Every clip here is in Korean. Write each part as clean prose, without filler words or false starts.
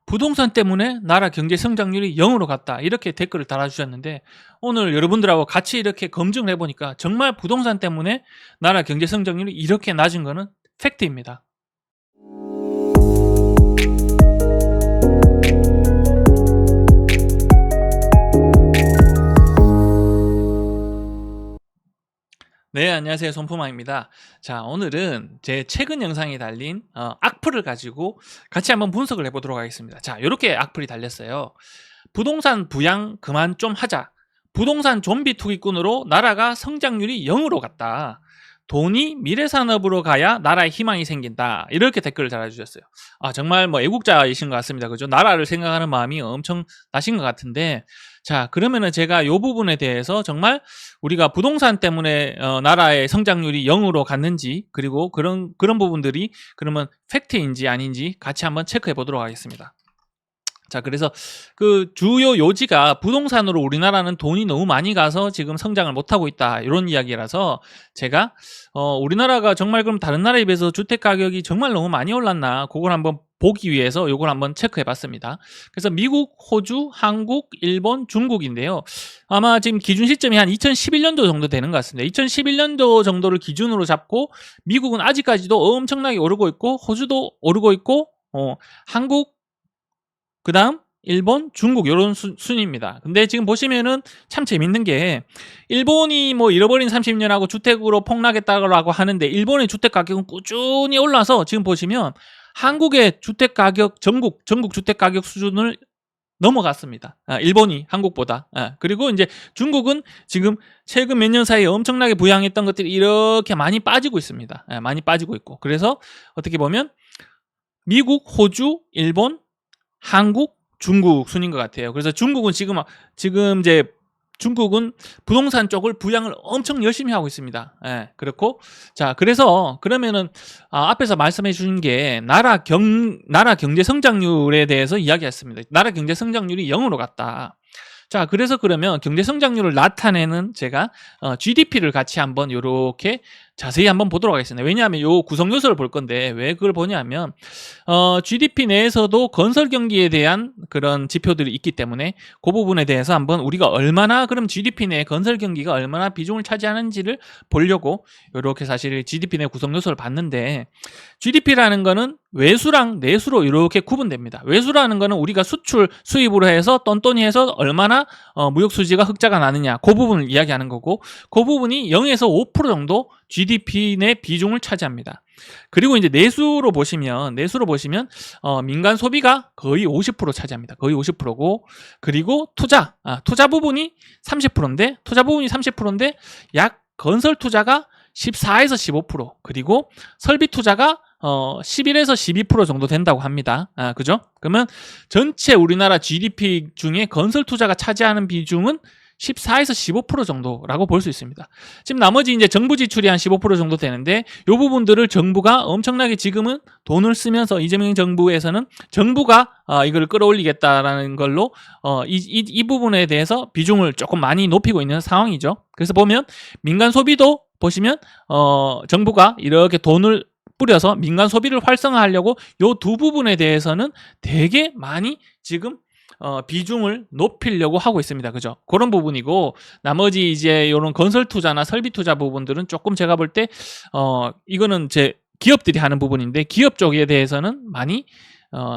부동산 때문에 나라 경제 성장률이 0으로 갔다. 이렇게 댓글을 달아주셨는데 오늘 여러분들하고 같이 이렇게 검증을 해보니까 정말 부동산 때문에 나라 경제 성장률이 이렇게 낮은 거는 팩트입니다. 네, 안녕하세요. 손포망입니다. 자, 오늘은 제 최근 영상에 달린 악플을 가지고 같이 한번 분석을 해보도록 하겠습니다. 자, 이렇게 악플이 달렸어요. 부동산 부양 그만 좀 하자. 부동산 좀비 투기꾼으로 나라가 성장률이 0으로 갔다. 돈이 미래산업으로 가야 나라에 희망이 생긴다. 이렇게 댓글을 달아주셨어요. 정말 뭐 애국자이신 것 같습니다. 그죠? 나라를 생각하는 마음이 엄청 나신 것 같은데, 자, 그러면은 제가 이 부분에 대해서 정말 우리가 부동산 때문에 나라의 성장률이 0으로 갔는지, 그리고 그런 부분들이 그러면 팩트인지 아닌지 같이 한번 체크해 보도록 하겠습니다. 자, 그래서 그 주요 요지가 부동산으로 우리나라는 돈이 너무 많이 가서 지금 성장을 못하고 있다, 이런 이야기라서 제가 우리나라가 정말 그럼 다른 나라에 비해서 주택 가격이 정말 너무 많이 올랐나, 그걸 한번 보기 위해서 요걸 한번 체크해 봤습니다. 그래서 미국, 호주, 한국, 일본, 중국인데요. 아마 지금 기준 시점이 한 2011년도 정도 되는 것 같습니다. 2011년도 정도를 기준으로 잡고 미국은 아직까지도 엄청나게 오르고 있고, 호주도 오르고 있고, 한국, 그 다음 일본, 중국, 이런 순위입니다. 근데 지금 보시면은 참 재밌는 게, 일본이 뭐 잃어버린 30년하고 주택으로 폭락했다고 하는데 일본의 주택 가격은 꾸준히 올라서 지금 보시면 한국의 주택 가격, 전국 주택 가격 수준을 넘어갔습니다. 일본이 한국보다. 그리고 이제 중국은 지금 최근 몇 년 사이에 엄청나게 부양했던 것들이 이렇게 많이 빠지고 있습니다. 많이 빠지고 있고. 그래서 어떻게 보면 미국, 호주, 일본, 한국, 중국 순인 것 같아요. 그래서 중국은 지금 이제 중국은 부동산 쪽을 부양을 엄청 열심히 하고 있습니다. 그렇고, 자, 그래서 그러면은 앞에서 말씀해 주신 게 나라 경제 성장률에 대해서 이야기했습니다. 나라 경제 성장률이 0으로 갔다. 자, 그래서 그러면 경제 성장률을 나타내는 제가 GDP를 같이 한번 요렇게 자세히 한번 보도록 하겠습니다. 왜냐하면 요 구성 요소를 볼 건데, 왜 그걸 보냐면 GDP 내에서도 건설 경기에 대한 그런 지표들이 있기 때문에 그 부분에 대해서 한번 우리가 얼마나, 그럼 GDP 내 건설 경기가 얼마나 비중을 차지하는지를 보려고 요렇게 사실 GDP 내 구성 요소를 봤는데, GDP라는 거는 외수랑 내수로 이렇게 구분됩니다. 외수라는 거는 우리가 수입으로 해서 똔똔이 해서 얼마나 무역 수지가 흑자가 나느냐, 그 부분을 이야기하는 거고, 그 부분이 0에서 5% 정도 GDP 내 비중을 차지합니다. 그리고 이제 내수로 보시면 민간 소비가 거의 50% 차지합니다. 거의 50%고, 그리고 투자 부분이 30%인데 약 건설 투자가 14에서 15%, 그리고 설비 투자가 11에서 12% 정도 된다고 합니다. 그죠? 그러면 전체 우리나라 GDP 중에 건설 투자가 차지하는 비중은 14에서 15% 정도라고 볼 수 있습니다. 지금 나머지 이제 정부 지출이 한 15% 정도 되는데, 이 부분들을 정부가 엄청나게 지금은 돈을 쓰면서, 이재명 정부에서는 정부가 이걸 끌어올리겠다라는 걸로 이 부분에 대해서 비중을 조금 많이 높이고 있는 상황이죠. 그래서 보면 민간 소비도 보시면 정부가 이렇게 돈을 뿌려서 민간 소비를 활성화하려고 요 두 부분에 대해서는 되게 많이 지금 비중을 높이려고 하고 있습니다. 그죠? 그런 부분이고, 나머지 이제 요런 건설 투자나 설비 투자 부분들은 조금 제가 볼 때 이거는 제 기업들이 하는 부분인데, 기업 쪽에 대해서는 많이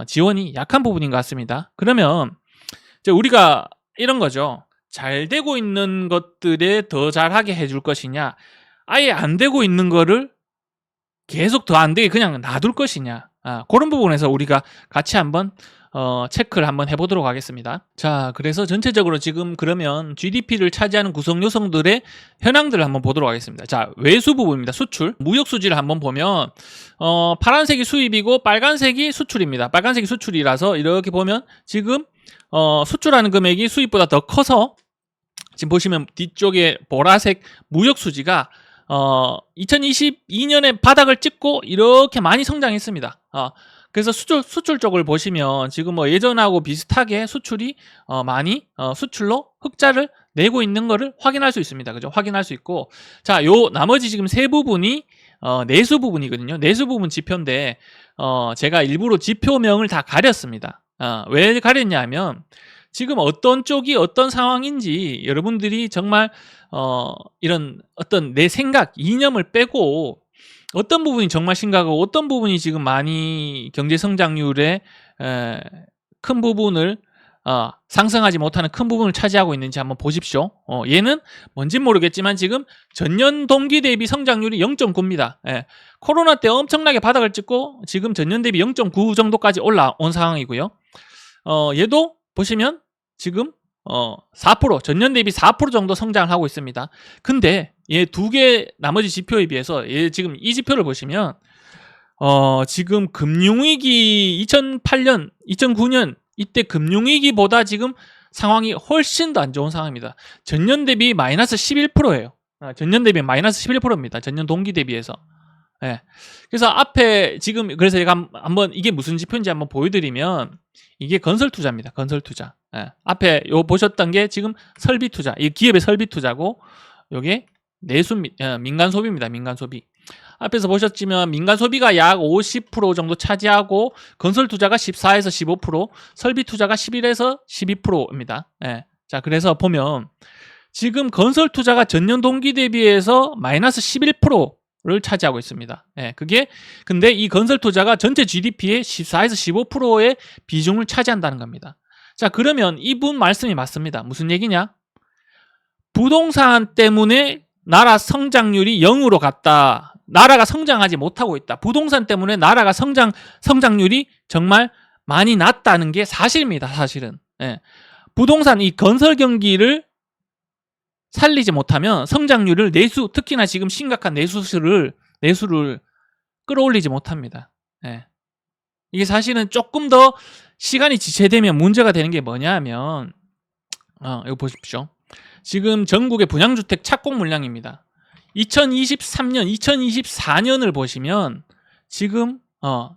지원이 약한 부분인 것 같습니다. 그러면 이제 우리가 이런 거죠. 잘 되고 있는 것들에 더 잘하게 해줄 것이냐, 아예 안 되고 있는 거를 계속 더 안 되게 그냥 놔둘 것이냐, 그런 부분에서 우리가 같이 한번 체크를 한번 해보도록 하겠습니다. 자, 그래서 전체적으로 지금 그러면 GDP를 차지하는 구성 요소들의 현황들을 한번 보도록 하겠습니다. 자, 외수 부분입니다. 수출, 무역 수지를 한번 보면 파란색이 수입이고 빨간색이 수출입니다. 빨간색이 수출이라서 이렇게 보면 지금 수출하는 금액이 수입보다 더 커서, 지금 보시면 뒤쪽에 보라색 무역 수지가 2022년에 바닥을 찍고 이렇게 많이 성장했습니다. 그래서 수출 쪽을 보시면 지금 뭐 예전하고 비슷하게 수출이 많이 수출로 흑자를 내고 있는 거를 확인할 수 있습니다. 그죠? 확인할 수 있고, 자, 요 나머지 지금 세 부분이 내수 부분이거든요. 내수 부분 지표인데 제가 일부러 지표명을 다 가렸습니다. 왜 가렸냐면 지금 어떤 쪽이 어떤 상황인지 여러분들이 정말 이런 어떤 내 생각, 이념을 빼고 어떤 부분이 정말 심각하고 어떤 부분이 지금 많이 경제 성장률의 큰 부분을 상승하지 못하는 큰 부분을 차지하고 있는지 한번 보십시오. 얘는 뭔진 모르겠지만 지금 전년 동기 대비 성장률이 0.9입니다. 코로나 때 엄청나게 바닥을 찍고 지금 전년 대비 0.9 정도까지 올라온 상황이고요. 얘도 보시면 지금 4% 전년 대비 4% 정도 성장을 하고 있습니다. 근데 얘 두 개 나머지 지표에 비해서 얘 지금 이 지표를 보시면 지금 금융위기 2008년, 2009년 이때 금융위기보다 지금 상황이 훨씬 더 안 좋은 상황입니다. 전년 대비 마이너스 11%예요. 전년 대비 마이너스 11%입니다. 전년 동기 대비해서. 그래서 앞에 지금 그래서 제가 한번 이게 무슨 지표인지 한번 보여드리면 이게 건설 투자입니다. 건설 투자. 앞에 요 보셨던 게 지금 설비 투자. 이 기업의 설비 투자고 요게 내수 민간 소비입니다. 민간 소비. 앞에서 보셨지만 민간 소비가 약 50% 정도 차지하고 건설 투자가 14에서 15%, 설비 투자가 11에서 12%입니다. 자, 그래서 보면 지금 건설 투자가 전년 동기 대비해서 마이너스 11%를 차지하고 있습니다. 근데 이 건설 투자가 전체 GDP의 14에서 15%의 비중을 차지한다는 겁니다. 자, 그러면 이분 말씀이 맞습니다. 무슨 얘기냐? 부동산 때문에 나라 성장률이 0으로 갔다. 나라가 성장하지 못하고 있다. 부동산 때문에 나라가 성장률이 정말 많이 낮다는 게 사실입니다. 사실은. 부동산 이 건설 경기를 살리지 못하면 성장률을 특히나 지금 심각한 내수를 끌어올리지 못합니다. 이게 사실은 조금 더 시간이 지체되면 문제가 되는 게 뭐냐 하면 이거 보십시오. 지금 전국의 분양주택 착공 물량입니다. 2023년, 2024년을 보시면 지금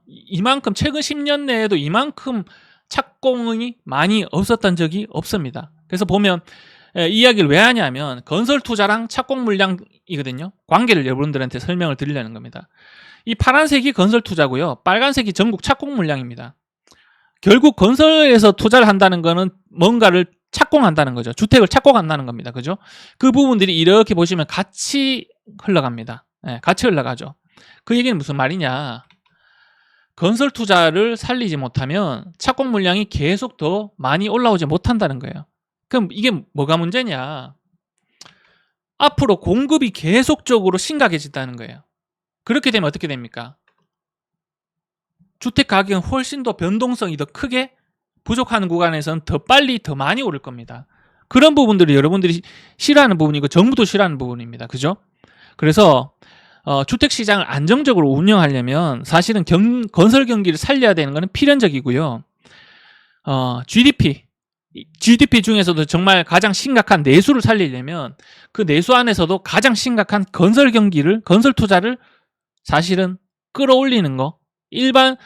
이만큼 최근 10년 내에도 이만큼 착공이 많이 없었던 적이 없습니다. 그래서 보면 이 이야기를 왜 하냐면 건설 투자랑 착공 물량이거든요. 관계를 여러분들한테 설명을 드리려는 겁니다. 이 파란색이 건설 투자고요. 빨간색이 전국 착공 물량입니다. 결국 건설에서 투자를 한다는 거는 뭔가를 착공한다는 거죠. 주택을 착공한다는 겁니다. 그죠? 그 부분들이 이렇게 보시면 같이 흘러갑니다. 같이 흘러가죠. 그 얘기는 무슨 말이냐? 건설 투자를 살리지 못하면 착공 물량이 계속 더 많이 올라오지 못한다는 거예요. 그럼 이게 뭐가 문제냐? 앞으로 공급이 계속적으로 심각해진다는 거예요. 그렇게 되면 어떻게 됩니까? 주택 가격은 훨씬 더 변동성이 더 크게 부족한 구간에서는 더 빨리 더 많이 오를 겁니다. 그런 부분들이 여러분들이 싫어하는 부분이고 정부도 싫어하는 부분입니다. 그죠? 그래서 주택시장을 안정적으로 운영하려면 사실은 건설 경기를 살려야 되는 것은 필연적이고요. GDP 중에서도 정말 가장 심각한 내수를 살리려면 그 내수 안에서도 가장 심각한 건설 투자를 사실은 끌어올리는 거, 일반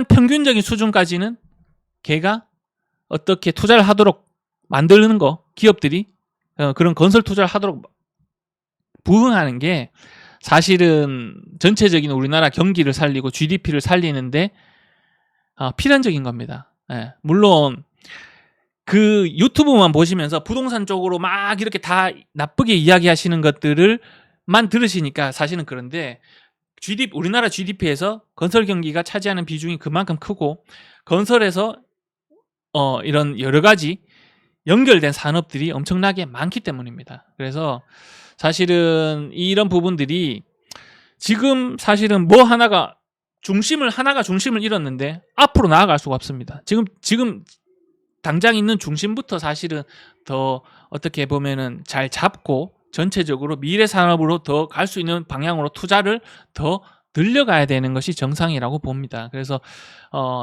평균적인 수준까지는 걔가 어떻게 투자를 하도록 만드는 거, 기업들이 그런 건설 투자를 하도록 부응하는 게 사실은 전체적인 우리나라 경기를 살리고 GDP를 살리는데 필연적인 겁니다. 물론 그 유튜브만 보시면서 부동산 쪽으로 막 이렇게 다 나쁘게 이야기하시는 것들을만 들으시니까 사실은 그런데 우리나라 GDP에서 건설 경기가 차지하는 비중이 그만큼 크고 건설에서 이런 여러 가지 연결된 산업들이 엄청나게 많기 때문입니다. 그래서 사실은 이런 부분들이 지금 사실은 하나가 중심을 잃었는데 앞으로 나아갈 수가 없습니다. 지금 당장 있는 중심부터 사실은 더 어떻게 보면은 잘 잡고 전체적으로 미래 산업으로 더 갈 수 있는 방향으로 투자를 더 늘려가야 되는 것이 정상이라고 봅니다. 그래서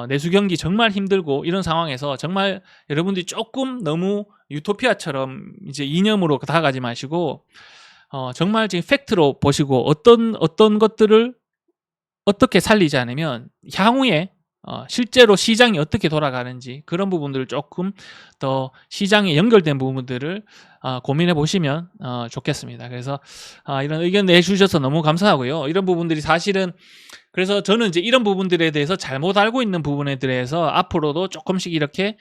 내수 경기 정말 힘들고 이런 상황에서 정말 여러분들이 조금 너무 유토피아처럼 이제 이념으로 다가가지 마시고 정말 지금 팩트로 보시고 어떤 것들을 어떻게 살리지 않으면 향후에 실제로 시장이 어떻게 돌아가는지 그런 부분들을 조금 더 시장에 연결된 부분들을 고민해 보시면 좋겠습니다. 그래서 이런 의견 내주셔서 너무 감사하고요. 이런 부분들이 사실은 그래서 저는 이제 이런 부분들에 대해서 잘못 알고 있는 부분에 대해서 앞으로도 조금씩 이렇게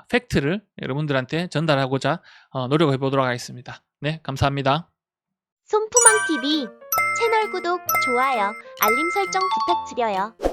팩트를 여러분들한테 전달하고자 노력해 보도록 하겠습니다. 네, 감사합니다. 손푸망TV 채널 구독, 좋아요, 알림 설정 부탁드려요.